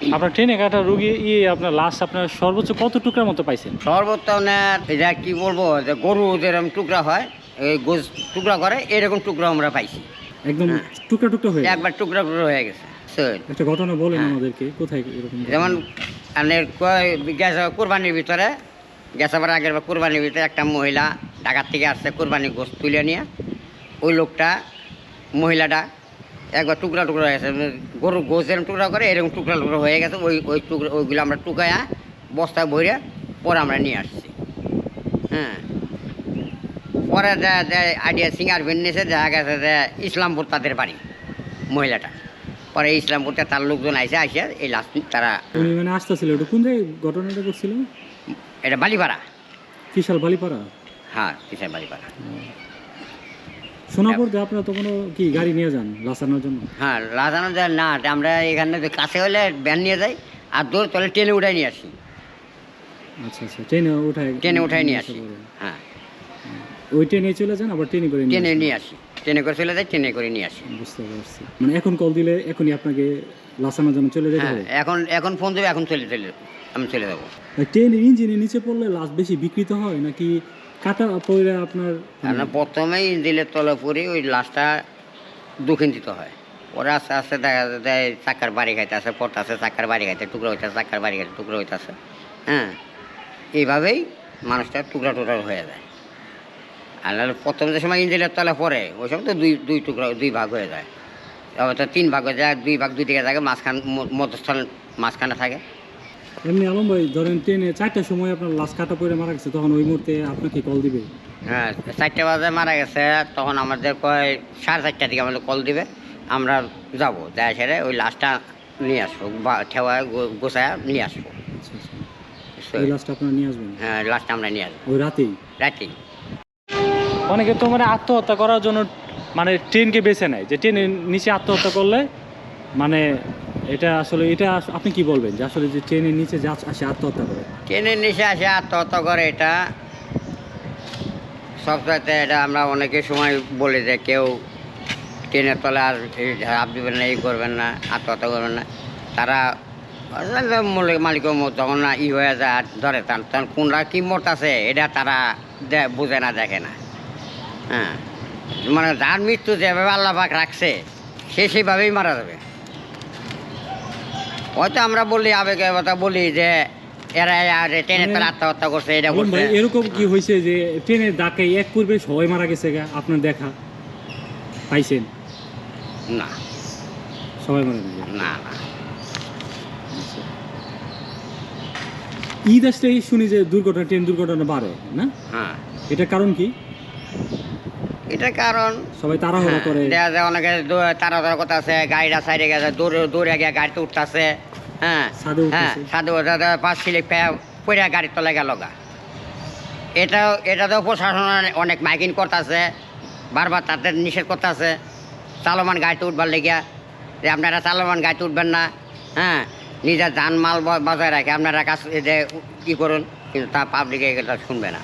আপনার ট্রেনে কাটা রুগী আপনার লাশ আপনার সর্বোচ্চ কত টুকরার মতো পাইছেন? সর্বোচ্চ এটা কি বলবো, যে গরু যেরকম টুকরা হয়, এই গোস টুকরা করে এরকম টুকরা আমরা পাইছি। একদম টুকরা টুকরা হয়ে গেছে। একবার টুকরা টুকরা হয়ে গেছে। একটা ঘটনা বলেন আমাদেরকে, কোথায় এরকম ঘটনা? যেমন আপনার গেছে কোরবানির ভিতরে, গেছে আবার আগের বার কোরবানির ভিতরে একটা মহিলা ঢাকার থেকে আসছে কোরবানির গোস তুলে নিয়ে। ওই লোকটা, মহিলাটা একবার টুকরা টুকরা হয়ে গেছে, গরুর গোস যেরকম টুকরা করে এরকম টুকরা টুকরা হয়ে গেছে। ওই টুকরা ওইগুলো আমরা টুকায়া বস্তায় ভরে পরে আমরা নিয়ে আসছি। হ্যাঁ, পরে আইডিয়া সিঙ্গার ভেন্নেছে, দেখা গেছে যে ইসলামপুর তাদের বাড়ি মহিলাটা। পরে ইসলামপুরতে তার লোকজন আইসে এই লাস্ট তারা উনি মানে আসতেছিল, ওটা কোন জায়গায় ঘটনাটা করছিল? এটা বালিপাড়া। বিশাল বালিপাড়া? হ্যাঁ, বিশাল বালিপাড়া। শোনা পড়তে আপনারা তো কোনো কি গাড়ি নিয়ে যান লাসানোর জন্য? হ্যাঁ, লাগানো যায় না, আমরা এখানে কাছে হলে ভ্যান নিয়ে যাই, আর দূর তলে ট্রেনে উঠাই নিয়ে আসি। আচ্ছা আচ্ছা, ট্রেনে উঠাই নিয়ে আসি। হ্যাঁ, ওই ট্রেনে চলে যান, আবার ট্রেনে করে নিয়ে আসি। ট্রেনে করে চলে যাই, ট্রেনে করে নিয়ে আসি। বুঝতে পারছি। মানে এখন কল দিলে এখনই আপনাকে লাসানোর জন্য চলে যেতে হবে? এখন ফোন দেবে, এখন আমি চলে যাবো। ট্রেনের ইঞ্জিনের নিচে পড়লে লাশ বেশি বিকৃত হয় নাকি কাটা পড়লে আপনার? প্রথমেই ইঞ্জিনের তলে পড়ি ওই লাশটা দুঃখিত হয়। ওরা আস্তে আস্তে দেখা যায় চাকার বাড়ি খাইতে আসে, পড়তে আসে, চাকার বাড়ি খাইতে টুকরো হইতেছে, চাকার বাড়ি খাইতে টুকরো হইতেছে। হ্যাঁ, এইভাবেই মানুষটা টুকরা টুকরা হয়ে যায়। আর প্রথম যে সময় ইঞ্জিনের তলে পড়ে ওই সময় তো দুই ভাগ হয়ে যায়। তবে তো 3 ভাগ হয়ে যায়, 2 ভাগ 2 দিকে থাকে, মধ্যস্থল মাঝখানে থাকে। এমনি আলম ভাই, ধরেন ট্রেনে 4টার সময় আপনার লাশ কাটা পড়ে মারা গেছে, তখন ওই মুহূর্তে আপনাকে কল দিবে? হ্যাঁ, 4টে বাজে মারা গেছে, তখন আমাদের কয় 4:30টার দিকে আমাদের কল দিবে। আমরা যাবো, যাই সেরে ওই লাশটা নিয়ে আসবো বা ঠেওয়ায় গোছায় নিয়ে আসবো। আচ্ছা আচ্ছা, ওই লাশটা আপনারা নিয়ে আসবেন? হ্যাঁ, লাশটা আমরা নিয়ে আসবো ওই রাতেই? রাতেই। অনেকে তো মানে আত্মহত্যা করার জন্য মানে ট্রেনকে বেছে নেয়, যে ট্রেনের নিচে আত্মহত্যা করলে মানে এটা আপনি কি বলবেন যে আসলে যে ট্রেনের নিচে যা আসে আত্মহত্যা করে? ট্রেনের নিচে আসে আত্মহত্যা করে, এটা সবচাইতে এটা আমরা অনেকের সময় বলি যে কেউ ট্রেনের তলে আর হাত দিবেন না, এই করবেন না, আত্মহত্যা করবেন না। তারা মালিক যখন না হয়ে যায় আর ধরে তখন কোনরা কি মত আছে এটা তারা বুঝে না, দেখে না। হ্যাঁ, মানে যার মৃত্যু যেভাবে আল্লাহ পাক রাখছে সে সেইভাবেই মারা যাবে। হয়তো আমরা বলি আবেগে কথা বলি যে এরা ট্রেনের তলে আত্মহত্যা করছে, এটা করছে। এরকম কি হয়েছে যে ট্রেনের ধাক্কায় এক পূর্বে সবাই মারা গেছে, আপনার দেখা পাইছেন? না, সবাই মারা গেছে না, না। ঈদ আসলেই শুনি যে ট্রেন দুর্ঘটনা বাড়ে না? হ্যাঁ, এটা কারণ কি? এটা কারণ সবাই তাড়াহুড়া করে, দেখা যায় অনেকে তাড়াহুড়া করতে আছে, গাড়িটা সাইডে গেছে, দৌড়ে গিয়ে গাড়িতে উঠতেছে। হ্যাঁ, হ্যাঁ, সাধু 5 স্লিপ পড়ে গাড়ির তলে গেল গা। এটা তো প্রশাসন অনেক মাইকিং করতেছে, বারবার তাদের নিষেধ করতেছে চালমান গাড়িতে উঠবার লেগিয়া, যে আপনারা চালমান গাড়িতে উঠবেন না। হ্যাঁ, নিজের যানমাল বজায় রাখে আপনারা কাজ যে কী করুন, কিন্তু তা পাবলিকে এটা শুনবে না।